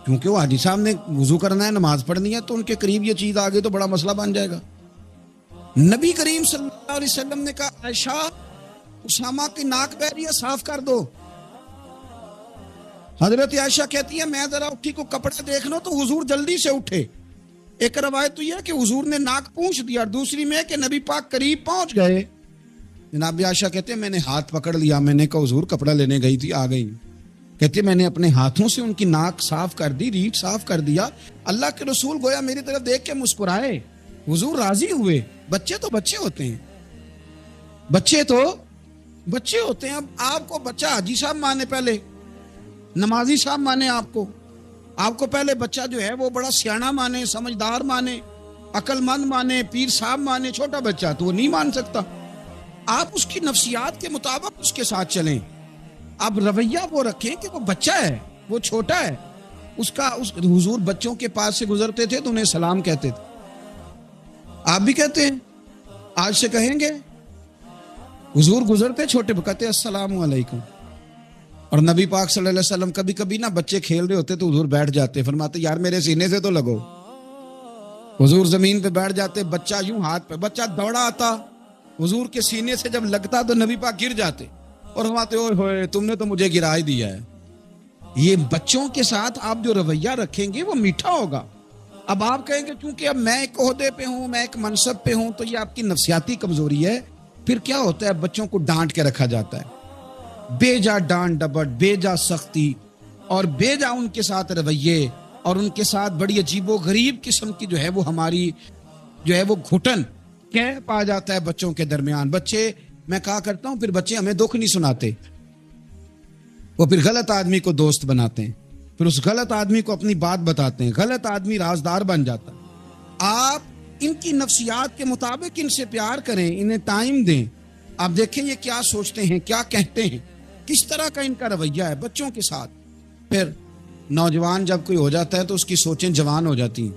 کیونکہ وہ حاجی صاحب نے وضو کرنا ہے, نماز پڑھنی ہے, تو ان کے قریب یہ چیز آ گئی تو بڑا مسئلہ بن جائے گا. نبی کریم صلی اللہ علیہ وسلم نے کہا عائشہ اسامہ کی ناک بہ رہی ہے, صاف کر دو. حضرت عائشہ کہتی ہے میں ذرا اٹھی کو کپڑا دیکھ لو تو حضور جلدی سے اٹھے. ایک روایت تو یہ ہے کہ حضور نے ناک پونچھ دیا, اور دوسری میں کہ نبی پاک قریب پہنچ گئے. جناب عائشہ کہتے ہیں میں نے ہاتھ پکڑ لیا, میں نے کہا حضور کپڑا لینے گئی تھی آ گئی. کہتے میں نے اپنے ہاتھوں سے ان کی ناک صاف کر دی, ریٹ صاف کر دیا. اللہ کے رسول گویا میری طرف دیکھ کے مسکرائے, حضور راضی ہوئے. بچے تو بچے ہوتے ہیں, بچے تو بچے ہوتے ہیں. اب آپ کو بچہ حاجی صاحب مانے, پہلے نمازی صاحب مانے, آپ کو پہلے بچہ جو ہے وہ بڑا سیاںا مانے, سمجھدار مانے, عقل مند مانے, پیر صاحب مانے. چھوٹا بچہ تو وہ نہیں مان سکتا. آپ اس کی نفسیات کے مطابق اس کے ساتھ چلیں. اب رویہ وہ رکھیں کہ وہ بچہ ہے, وہ چھوٹا ہے. حضور بچوں کے پاس سے گزرتے تھے تو انہیں سلام کہتے تھے. آپ بھی کہتے ہیں, آج سے کہیں گے. حضور گزرتے چھوٹے کہتے السلام علیکم. اور نبی پاک صلی اللہ علیہ وسلم کبھی کبھی نا بچے کھیل رہے ہوتے تو حضور بیٹھ جاتے, فرماتے یار میرے سینے سے تو لگو. حضور زمین پہ بیٹھ جاتے, بچہ یوں ہاتھ پہ, بچہ دوڑا آتا, حضور کے سینے سے جب لگتا تو نبی پاک گر جاتے اور فرماتے اوئے ہوئے تم نے تو مجھے گرا ہی دیا ہے. یہ بچوں کے ساتھ آپ جو رویہ رکھیں گے وہ میٹھا ہوگا. اب آپ کہیں گے کیونکہ اب میں ایک عہدے پہ ہوں, میں ایک منصب پہ ہوں, تو یہ آپ کی نفسیاتی کمزوری ہے. پھر کیا ہوتا ہے, بچوں کو ڈانٹ کے رکھا جاتا ہے, بے جا ڈانٹ ڈپٹ, بے جا سختی, اور بے جا ان کے ساتھ رویے, اور ان کے ساتھ بڑی عجیب و غریب قسم کی جو ہے وہ ہماری جو ہے وہ گھٹن کیپ آ جاتا ہے بچوں کے درمیان. بچے, میں کہا کرتا ہوں, پھر بچے ہمیں دکھ نہیں سناتے, وہ پھر غلط آدمی کو دوست بناتے ہیں, پھر اس غلط آدمی کو اپنی بات بتاتے ہیں, غلط آدمی رازدار بن جاتا ہے. آپ ان کی نفسیات کے مطابق ان سے پیار کریں, انہیں ٹائم دیں. آپ دیکھیں یہ کیا سوچتے ہیں, کیا کہتے ہیں, کس طرح کا ان کا رویہ ہے بچوں کے ساتھ. پھر نوجوان جب کوئی ہو جاتا ہے تو اس کی سوچیں جوان ہو جاتی ہیں.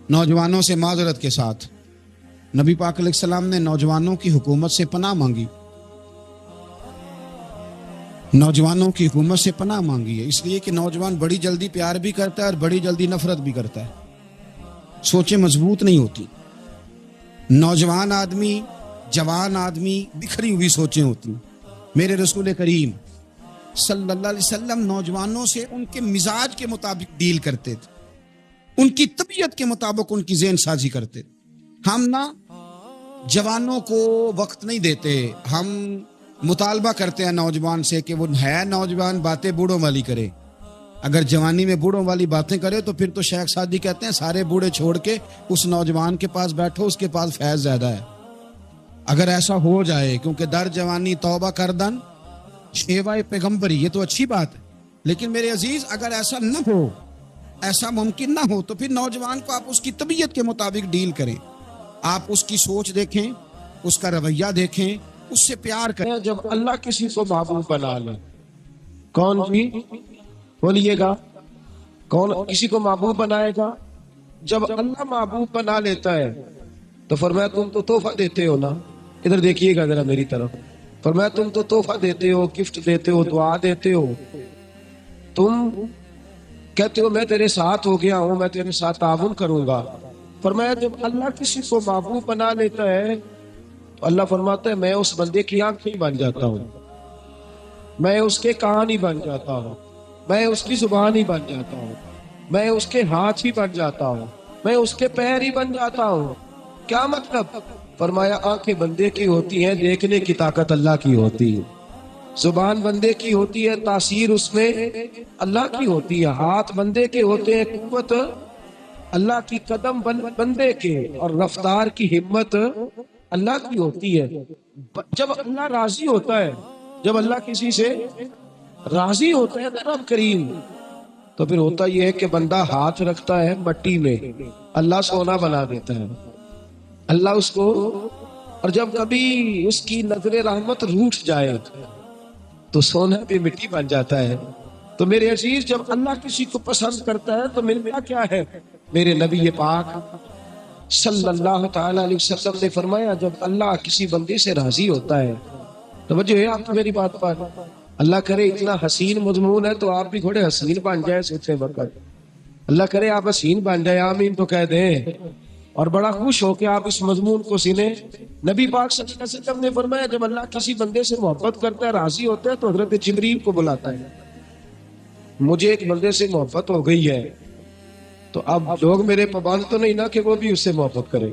نوجوانوں سے معذرت کے ساتھ نبی پاک علیہ السلام نے نوجوانوں کی حکومت سے پناہ مانگی, نوجوانوں کی حکومت سے پناہ مانگی ہے, اس لیے کہ نوجوان بڑی جلدی پیار بھی کرتا ہے اور بڑی جلدی نفرت بھی کرتا ہے. سوچیں مضبوط نہیں ہوتی. نوجوان آدمی, جوان آدمی, بکھری ہوئی سوچیں ہوتی ہیں. میرے رسول کریم صلی اللہ علیہ وسلم نوجوانوں سے ان کے مزاج کے مطابق ڈیل کرتے تھے, ان کی طبیعت کے مطابق ان کی ذہن سازی کرتے تھے. ہم نا جوانوں کو وقت نہیں دیتے, ہم مطالبہ کرتے ہیں نوجوان سے کہ وہ ہے نوجوان, باتیں بوڑھوں والی کرے. اگر جوانی میں بوڑھوں والی باتیں کرے تو پھر تو شیخ سعدی کہتے ہیں سارے بوڑھے چھوڑ کے اس نوجوان کے پاس بیٹھو, اس کے پاس فیض زیادہ ہے. اگر ایسا ہو جائے, کیونکہ در جوانی توبہ کردن شیوائے پیغمبری, یہ تو اچھی بات ہے, لیکن میرے عزیز اگر ایسا نہ ہو, ایسا ممکن نہ ہو, تو پھر نوجوان کو آپ اس کی طبیعت کے مطابق ڈیل کریں. آپ اس کی سوچ دیکھیں, اس کا رویہ دیکھیں, اس سے پیار کریں. جب اللہ کسی کو محبوب بنا لے, کون جی؟ بولیے گا کون کسی کو محبوب بنائے گا؟ جب اللہ محبوب بنا لیتا ہے تو فرمایا تم تو تحفہ دیتے ہو نا. ادھر دیکھیے گا ذرا میری طرف. فرمایا تم تو تحفہ دیتے ہو، گفٹ دیتے ہو، دعا دیتے ہو، تم کہتے ہو میں تیرے ساتھ ہو گیا ہوں، میں تیرے ساتھ تعاون کروں گا. فرمایا جب اللہ کسی کو محبوب بنا لیتا ہے تو اللہ فرماتا ہے میں اس بندے کی آنکھ نہیں بن جاتا ہوں، میں اس کے کان ہی بن جاتا ہوں، میں اس کی زبان ہی بن جاتا ہوں، میں اس کے ہاتھ ہی بن جاتا ہوں، میں اس کے پیر ہی بن جاتا ہوں. کیا مطلب؟ فرمایا آنکھیں بندے کی ہوتی ہیں، دیکھنے کی طاقت اللہ کی ہوتی ہے. زبان بندے کی ہوتی ہے، تاثیر اس میں اللہ کی ہوتی ہے. ہاتھ بندے کے ہوتے ہیں، قوت اللہ کی. قدم بندے کے اور رفتار کی ہمت اللہ کی ہوتی ہے. جب اللہ راضی ہوتا ہے، جب اللہ کسی سے راضی ہوتا ہے رب کریم، تو پھر ہوتا یہ ہے کہ بندہ ہاتھ رکھتا ہے مٹی میں، اللہ سونا بنا دیتا ہے اللہ اس کو. اور جب کبھی اس کی نظر رحمت روٹھ جائے تو سونا بھی مٹی بن جاتا ہے. تو میرے عزیز جب اللہ کسی کو پسند کرتا ہے تو ملتا کیا ہے؟ میرے نبی پاک صلی اللہ تعالی علیہ وسلم نے فرمایا جب اللہ کسی بندے سے راضی ہوتا ہے، توجہ ہے آپ کو میری بات پر، اللہ کرے اتنا حسین مضمون ہے تو آپ بھی تھوڑے حسین بن جائے سوچے وقت. اللہ کرے آپ حسین بن جائے، آمین تو کہہ دیں، اور بڑا خوش ہو کے آپ اس مضمون کو سنیں. نبی پاک صلی اللہ علیہ وسلم نے فرمایا جب اللہ کسی بندے سے محبت کرتا ہے، راضی ہوتا ہے، تو حضرت جبریل کو بلاتا ہے. مجھے ایک بندے سے محبت ہو گئی ہے تو اب لوگ میرے پابند تو نہیں نا کہ وہ بھی اس سے محبت کرے،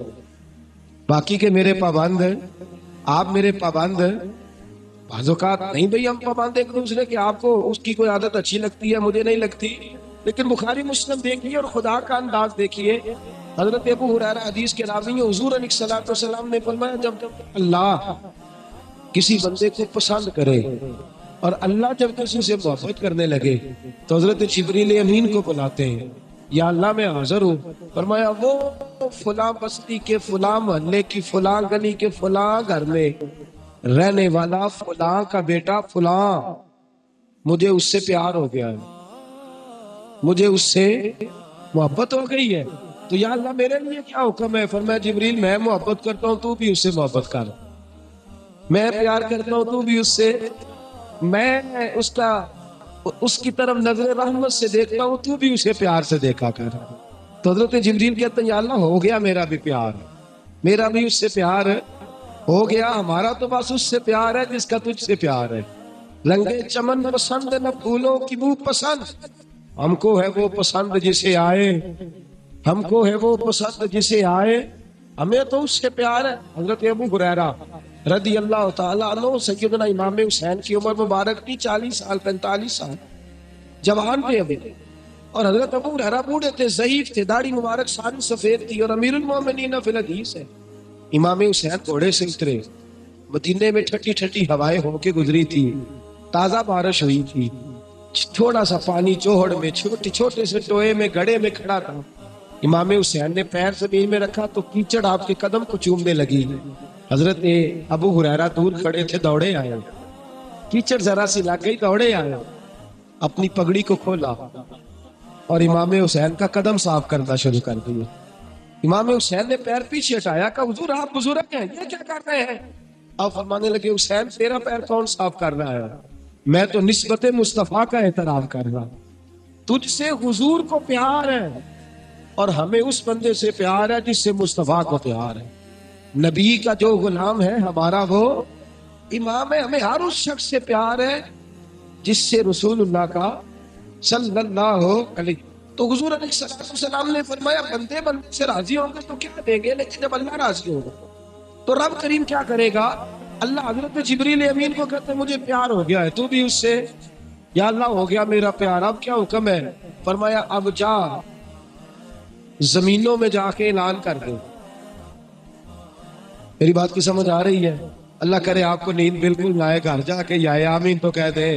باقی کے میرے پابند ہیں، آپ میرے پابند ہیں. بعض اوقات نہیں بھئی ہم پابند ایک دوسرے کے، آپ کو اس کی کوئی عادت اچھی لگتی ہے، مجھے نہیں لگتی، لیکن بخاری مسلم دیکھیے اور خدا کا انداز دیکھیے. حضرت ابو ہریرہ حدیث کے راوی ہیں، حضور علیہ الصلوۃ والسلام نے فرمایا جب اللہ کسی بندے کو پسند کرے اور اللہ جب کسی سے محبت کرنے لگے تو حضرت جبریل امین کو بلاتے ہیں، یا اللہ میں حاضر ہوں. فرمایا وہ فلاں بستی کے فلاں محلے کی فلاں گلی کے فلاں گھر میں رہنے والا فلاں کا بیٹا فلاں، مجھے اس سے پیار ہو گیا ہے، مجھے اس سے محبت ہو گئی ہے، تو یا اللہ میرے لیے کیا حکم ہے؟ فرمایا جبریل میں محبت کرتا ہوں تو بھی اس سے محبت کر، میں پیار کرتا ہوں تو بھی اس سے، میں اس کی طرف نظر رحمت سے دیکھتا ہوں تو بھی اسے پیار سے دیکھا کر. تو حضرت جبریل کہتے ہیں یا اللہ ہو گیا میرا بھی پیار، میرا بھی اس سے پیار ہو گیا، ہمارا تو بس اس سے پیار ہے جس کا تجھ سے پیار ہے. رنگے چمن پسند نہ پھولوں کی بو پسند، ہم کو ہے وہ پسند جسے آئے، ہم کو ہے وہ پسند جسے آئے، ہمیں تو اس سے پیار ہے. حضرت ابو ہریرہ رضی اللہ تعالیٰ عنہ، سیدنا امام حسین کی عمر مبارک تھی 40 سال 45 سال، جوان تھے ابھی، اور حضرت ابو ہریرہ بوڑھے تھے، ضعیف تھے، داڑھی مبارک ساری سفید تھی، اور امیر المومنین فی الحدیث ہے. امام حسین گھوڑے سے اترے، مدینے میں ٹھٹی ٹھٹی ہوائیں ہو کے گزری تھی، تازہ بارش ہوئی تھی، تھوڑا سا پانی چوہڑ میں چھوٹے سے ٹوئے میں گڑھے میں کھڑا تھا. امام حسین نے پیر زمین میں رکھا تو کیچڑ آپ کے قدم کو چومنے لگی. حضرت ابو ہریرہ دور کھڑے تھے، دوڑے آئے، کیچڑ ذرا سی لگ گئی، دوڑے آئے، اپنی پگڑی کو کھولا اور امام حسین کا قدم صاف کرنا شروع کر دیا. امام حسین نے پیر پیچھے ہٹایا کہ حضور آپ بزرگ ہیں، یہ کیا کر رہے ہیں؟ اب فرمانے لگے حسین تیرا پیر کون صاف کر رہا ہے؟ میں تو نسبت مصطفیٰ کا احترام کر رہا، تجھ سے حضور کو پیار ہے اور ہمیں اس بندے سے پیار ہے جس سے مصطفیٰ کو پیار ہے. نبی کا جو غلام ہے ہمارا وہ امام ہے، ہمیں ہر اس شخص سے پیار ہے جس سے رسول اللہ کا صلی اللہ علیہ. تو حضور علیہ السلام نے فرمایا بندے سے راضی ہوں گے تو کیا دیں گے، لیکن جب اللہ راضی ہوگا تو رب کریم کیا کرے گا؟ اللہ حضرت جبریل امین کو کہتے ہیں مجھے پیار ہو گیا ہے تو بھی اس سے، یا اللہ ہو گیا میرا پیار، اب کیا حکم ہے؟ فرمایا اب جا زمینوں میں جا کے اعلان کر دے. میری بات کی سمجھ آ رہی ہے؟ اللہ کرے آپ کو نیند بالکل نہ آئے، گھر جا کے یا آمین تو کہہ دے.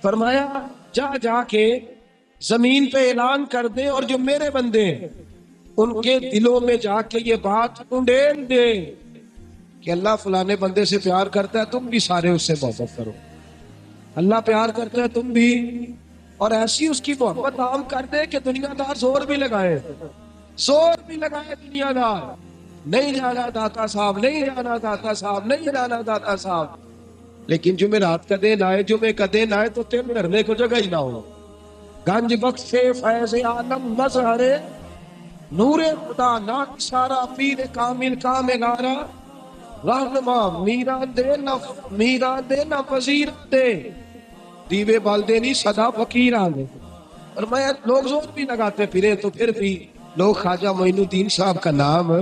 فرمایا جا کے زمین پہ اعلان کر دے، اور جو میرے بندے ان کے دلوں میں جا کے یہ بات انڈیل دے کہ اللہ فلانے بندے سے پیار کرتا ہے، تم بھی سارے اس سے محبت کرو. اللہ پیار کرتا ہے، تم بھی اور ایسی اس کی محبت عام کر دے کہ دنیا دار زور بھی لگائے دنیا دار، نہیں جانا داتا صاحب، نہیں جانا داتا صاحب، نہیں جانا داتا صاحب، لیکن جمعرات کا دن آئے، جمعے کا دن آئے تو تیل دھرنے کو جگہ ہی نہ ہو۔ گنج بخش فیض عالم مظہر نور خدا ناک سارا پیر کامل کاملارا رہنما میران دے نہ وزیر دے دیوے بالدے نہیں صدا فقیران دے۔ اور میں لوگ زور بھی لگاتے پھرے تو پھر بھی لوگ خواجہ معین الدین صاحب کا نام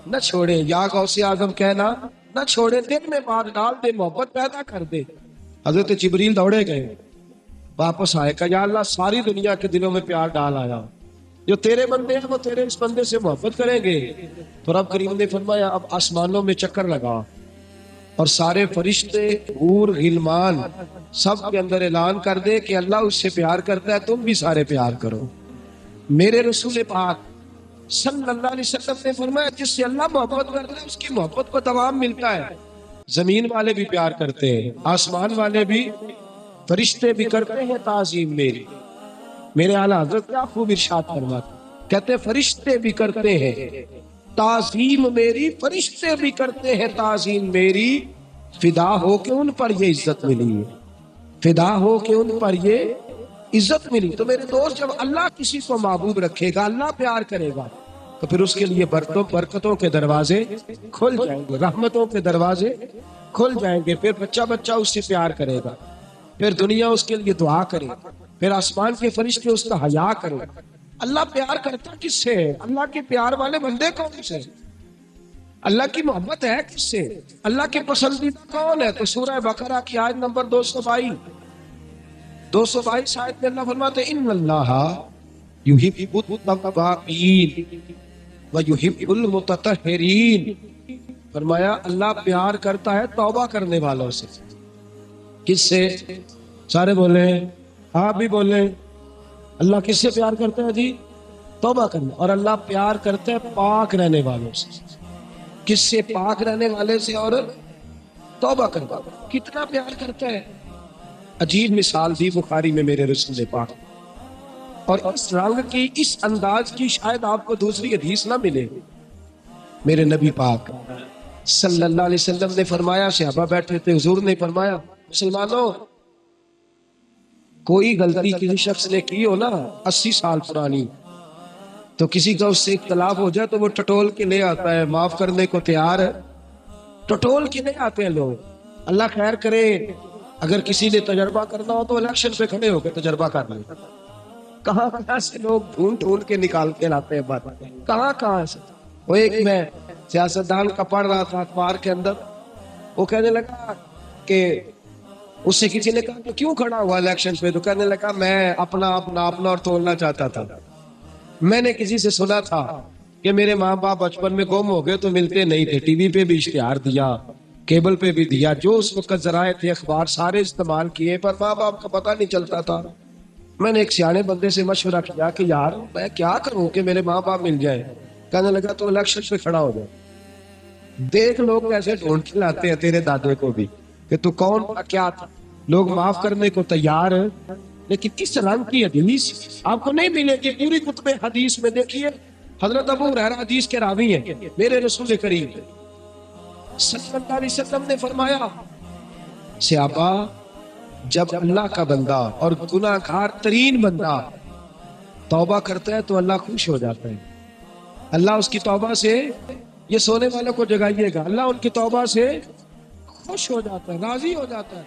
نہ چھوڑے، یا غوث اعظم کہنا نہ چھوڑے، دل میں بات ڈال دے، محبت پیدا کر دے۔ حضرت جبریل دوڑے گئے، واپس آئے، کہا یا اللہ ساری دنیا کے دلوں میں پیار ڈال آیا، جو تیرے بندے ہیں وہ تیرے اس بندے سے محبت کریں گے۔ تو رب کریم نے فرمایا اب آسمانوں میں چکر لگا اور سارے فرشتے، حور، غلمان سب کے اندر اعلان کر دے کہ اللہ اس سے پیار کرتا ہے، تم بھی سارے پیار کرو۔ میرے رسول پاک صلی اللہ علیہ وسلم نے فرمایا جس سے اللہ محبت کرتا ہے اس کی محبت کو دوام ملتا ہے۔ زمین والے بھی پیار کرتے ہیں، آسمان والے بھی، فرشتے بھی کرتے ہیں تعظیم میری۔ میرے اعلیٰ حضرت کیا خوب ارشاد فرماتے، کہتے فرشتے بھی کرتے ہیں تعظیم میری، فرشتے بھی کرتے ہیں تعظیم میری، فدا ہو کے ان پر یہ عزت ملی ہے، فدا ہو کے ان پر یہ عزت ملی۔ تو میرے دوست جب اللہ کسی کو محبوب رکھے گا، اللہ پیار کرے گا، تو پھر اس کے لیے برکتوں کے دروازے کھل جائیں گے، رحمتوں کے دروازے کھل جائیں گے، پھر بچہ اس سے پیار کرے گا، پھر دنیا اس کے لیے دعا کرے، پھر آسمان کے فرشتے اس کا حیا کرے۔ اللہ پیار کرتا کس سے ہے؟ اللہ کے پیار والے بندے کون سے؟ اللہ کی محبت ہے کس سے؟ اللہ کے پسندیدہ کون ہے؟ تو سورہ بقرہ کی آیت نمبر 222 آیت میں اللہ فرماتے ان اللہ یحب التوابین ویحب المتطہرین۔ فرمایا اللہ پیار کرتا ہے توبہ کرنے والوں سے۔ کس سے؟ سارے بولے، آپ بھی بولے، اللہ کس سے پیار کرتا ہے جی؟ توبہ کرنا۔ اور اللہ پیار کرتا ہے پاک رہنے والوں سے۔ کس سے؟ پاک رہنے والے سے اور توبہ کرنا۔ کتنا پیار کرتا ہے؟ عجیب مثال دی بخاری میں میرے رسول پاک، اور اس رنگ کی، اس انداز کی شاید آپ کو دوسری حدیث نہ ملے۔ میرے نبی پاک صلی اللہ علیہ وسلم نے فرمایا، صحابہ بیٹھے تھے، حضور نے فرمایا مسلمانوں کوئی غلطی کسی شخص نے کی ہو نا 80 سال پرانی، تو کسی کا اس سے اختلاف ہو جائے تو وہ ٹٹول کے لے آتا ہے، معاف کرنے کو تیار ہے، ٹٹول کے لے آتے ہیں لوگ۔ اللہ خیر کرے، اگر کسی نے تجربہ کرنا ہو تو الیکشن پہ کھڑے ہو کے تجربہ کر لیں۔ کہاں سے لوگ ڈھونڈ کے نکال کے لاتے ہیں بات، کہاں سے۔ وہ ایک میں سیاستدان کا پڑھ رہا تھا اخبار کے اندر، وہ کہنے لگا کہ اس سے کسی نے کہا کہ کیوں کھڑا ہوا الیکشن پہ؟ تو کہنے لگا میں اپنا اور تولنا چاہتا تھا۔ میں نے کسی سے سنا تھا کہ میرے ماں باپ بچپن میں گم ہو گئے تو ملتے نہیں تھے، ٹی وی پہ بھی اشتہار دیا، کیبل پہ بھی دیا، جو اس وقت ذرائع تھے اخبار سارے استعمال کیے، پر ماں باپ کا پتہ نہیں چلتا تھا۔ میں نے ایک سیانے بندے سے مشورہ کیا کہ یار میں کیا کروں کہ میرے ماں باپ مل جائیں؟ کہنے لگا تو الیکشن پہ کھڑا ہو جائے، دیکھ لوگ کیسے ڈھونڈ کے لاتے ہیں تیرے دادے کو بھی کہ تو کون تھا، کیا تھا۔ لوگ معاف کرنے کو تیار ہیں، لیکن کس رنگ کی حدیث آپ کو نہیں ملے گی پوری کتب حدیث میں۔ دیکھیے حضرت ابو ہریرہ حدیث کے راوی ہیں، میرے رسول کریم صلی اللہ علیہ وسلم نے فرمایا صحابہ جب اللہ کا بندہ اور گناہ گار ترین بندہ توبہ کرتا ہے تو اللہ خوش ہو جاتا ہے۔ اللہ اس کی توبہ سے، یہ سونے والوں کو جگائیے گا، اللہ ان کی توبہ سے خوش ہو جاتا ہے، راضی ہو جاتا ہے۔